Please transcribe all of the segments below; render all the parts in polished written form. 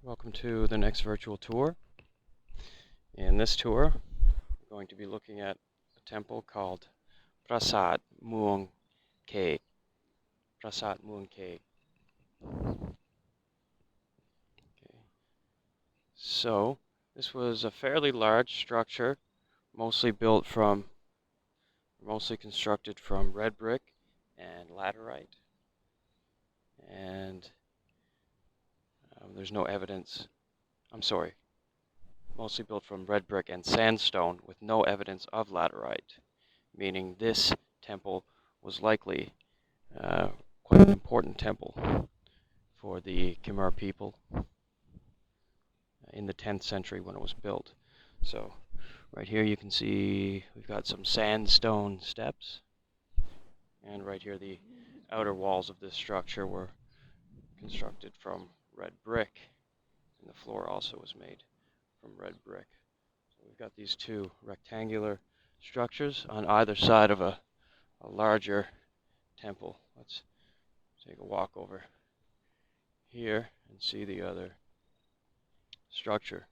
Welcome to the next virtual tour. In this tour, we're going to be looking at a temple called Prasat Muang Khaek. Prasat Muang Khaek. Okay. So, this was a fairly large structure, mostly constructed from red brick and laterite. And there's no evidence. I'm sorry, mostly built from red brick and sandstone with no evidence of laterite, meaning this temple was likely quite an important temple for the Khmer people in the 10th century when it was built. So right here you can see we've got some sandstone steps, and right here the outer walls of this structure were constructed from red brick, and the floor also was made from red brick. So we've got these two rectangular structures on either side of a larger temple. Let's take a walk over here and see the other structure.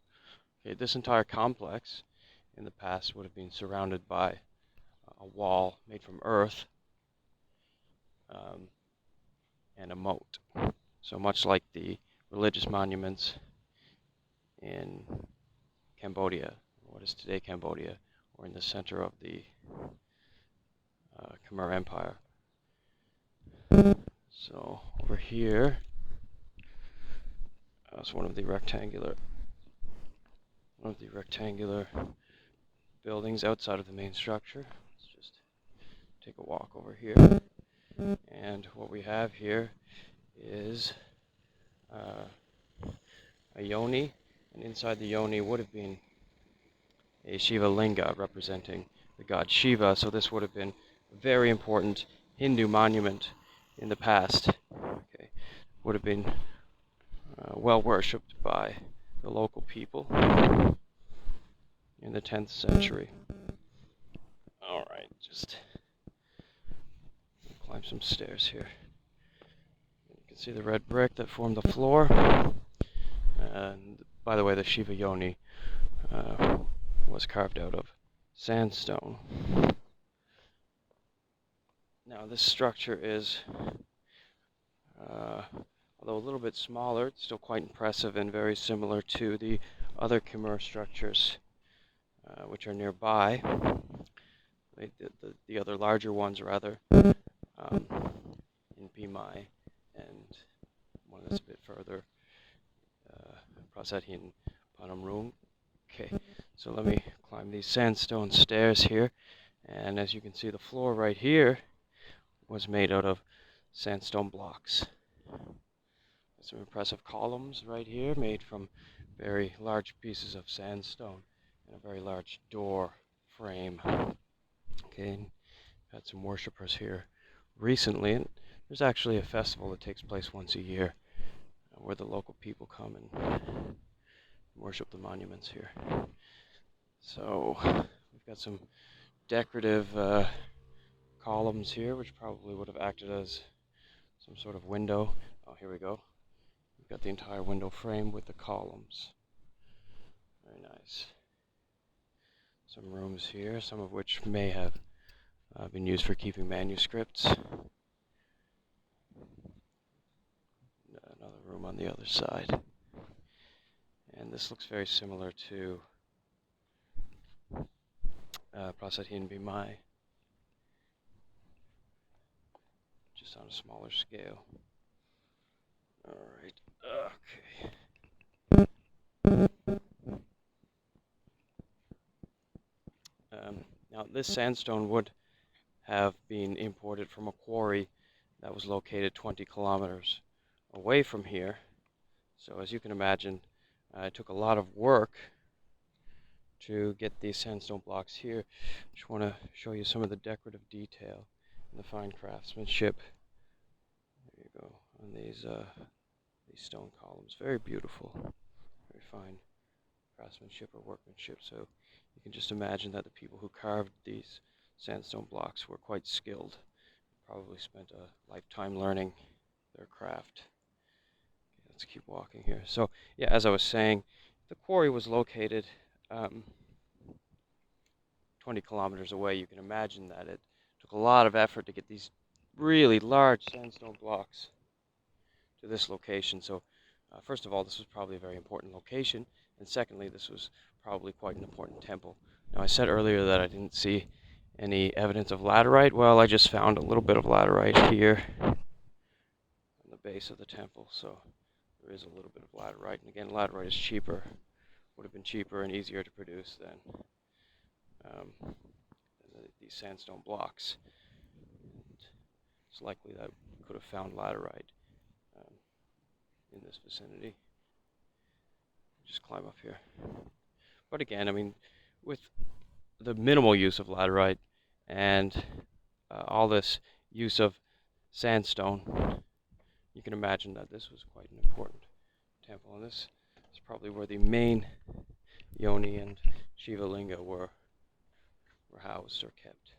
Okay, this entire complex in the past would have been surrounded by a wall made from earth and a moat. So much like the religious monuments in Cambodia, what is today Cambodia, or in the center of the Khmer Empire. So over here, that's one of the rectangular buildings outside of the main structure. Let's just take a walk over here. And what we have here is a yoni, and inside the yoni would have been a Shiva linga representing the god Shiva. So this would have been a very important Hindu monument in the past. Okay, would have been well worshipped by the local people in the 10th century. Alright, just climb some stairs here. You can see the red brick that formed the floor. And by the way, the Shiva yoni was carved out of sandstone. Now this structure is, although a little bit smaller, it's still quite impressive and very similar to the other Khmer structures which are nearby. The other larger ones, rather, in Bimai, and one that's a bit further, Prasat Panamrung. Okay, so let me climb these sandstone stairs here, and as you can see, the floor right here was made out of sandstone blocks. Some impressive columns right here made from very large pieces of sandstone, and a very large door frame. Okay, and had some worshippers here recently, and there's actually a festival that takes place once a year where the local people come and worship the monuments here. So we've got some decorative columns here, which probably would have acted as some sort of window. Oh, here we go. We've got the entire window frame with the columns. Very nice. Some rooms here, some of which may have been used for keeping manuscripts. Another room on the other side. And this looks very similar to Prasat Bimai, just on a smaller scale. Alright, okay. Now this sandstone would have been imported from a quarry that was located 20 kilometers away from here. So as you can imagine, it took a lot of work to get these sandstone blocks here. Just want to show you some of the decorative detail and the fine craftsmanship. There you go, on these stone columns. Very beautiful, very fine craftsmanship or workmanship. So you can just imagine that the people who carved these sandstone blocks were quite skilled. Probably spent a lifetime learning their craft. Okay, let's keep walking here. So, yeah, as I was saying, the quarry was located 20 kilometers away. You can imagine that it took a lot of effort to get these really large sandstone blocks to this location. So, first of all, this was probably a very important location, and secondly, this was probably quite an important temple. Now, I said earlier that I didn't see any evidence of laterite. Well, I just found a little bit of laterite here on the base of the temple, so there is a little bit of laterite. And again, laterite is cheaper, would have been cheaper and easier to produce than these sandstone blocks. And it's likely that we could have found laterite in this vicinity. Just climb up here. But again, I mean, with the minimal use of laterite and all this use of sandstone, you can imagine that this was quite an important temple. And this is probably where the main yoni and Shiva linga were housed or kept.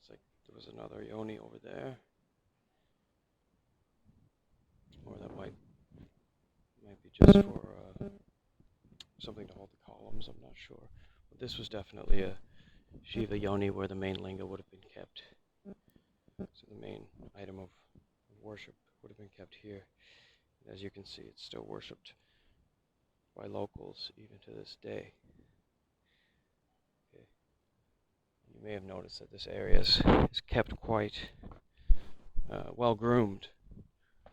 It's like there was another yoni over there, or that might be just for something to hold the columns. I'm not sure, but this was definitely a Shiva yoni where the main linga would have been kept. So the main item of worship would have been kept here. As you can see, it's still worshipped by locals even to this day. Okay. You may have noticed that this area is kept quite well groomed,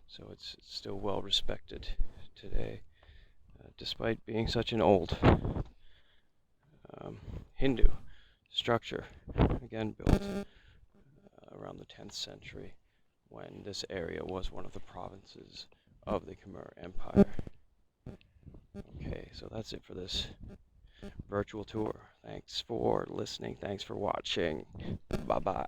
so it's still well respected today, despite being such an old Hindu structure, again built around the 10th century, when this area was one of the provinces of the Khmer Empire. Okay, so that's it for this virtual tour. Thanks for listening. Thanks for watching. Bye-bye.